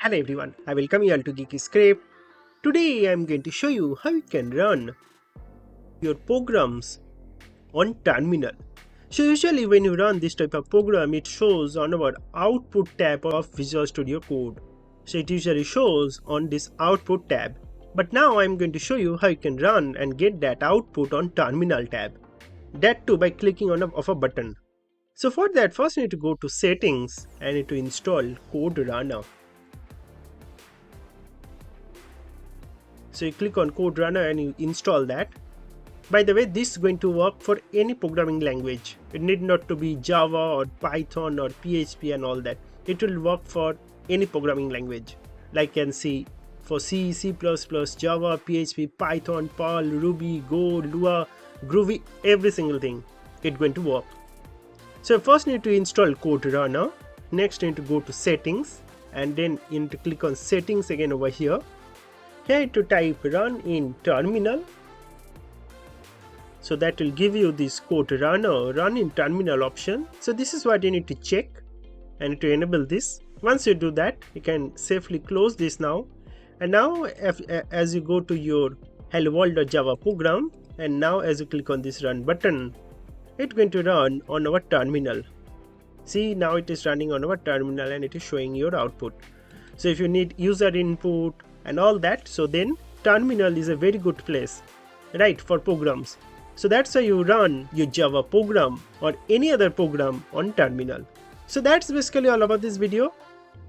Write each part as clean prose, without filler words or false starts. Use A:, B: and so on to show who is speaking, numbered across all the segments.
A: Hello everyone, I welcome you all to Geeky Script. Today I am going to show you how you can run your programs on terminal. So usually when you run this type of program, it shows on our output tab of Visual Studio Code. So it usually shows on this output tab. But now I am going to show you how you can run and get that output on terminal tab. That too by clicking on a button. So for that, first you need to go to settings and need to install Code Runner. So you click on Code Runner and you install that. By the way, this is going to work for any programming language. It need not to be Java or Python or PHP and all that. It will work for any programming language. Like you can see for C, C++, Java, PHP, Python, Perl, Ruby, Go, Lua, Groovy, every single thing. It's going to work. So first you need to install Code Runner. Next you need to go to settings and then you need to click on settings again over here. Here to type run in terminal. So that will give you this Code Runner run in terminal option. So this is what you need to check and to enable this. Once you do that, you can safely close this now. And now as you go to your hello world.java program, and now as you click on this run button, it's going to run on our terminal. See, now it is running on our terminal and it is showing your output. So if you need user input and all that, so then terminal is a very good place, right, for programs. So that's how you run your Java program or any other program on terminal. So that's basically all about this video.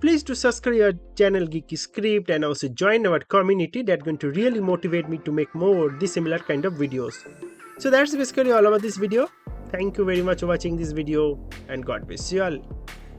A: Please do subscribe our channel Geeky Script and also join our community. That's going to really motivate me to make more this similar kind of videos. So that's basically all about this video. Thank you very much for watching this video and God bless you all.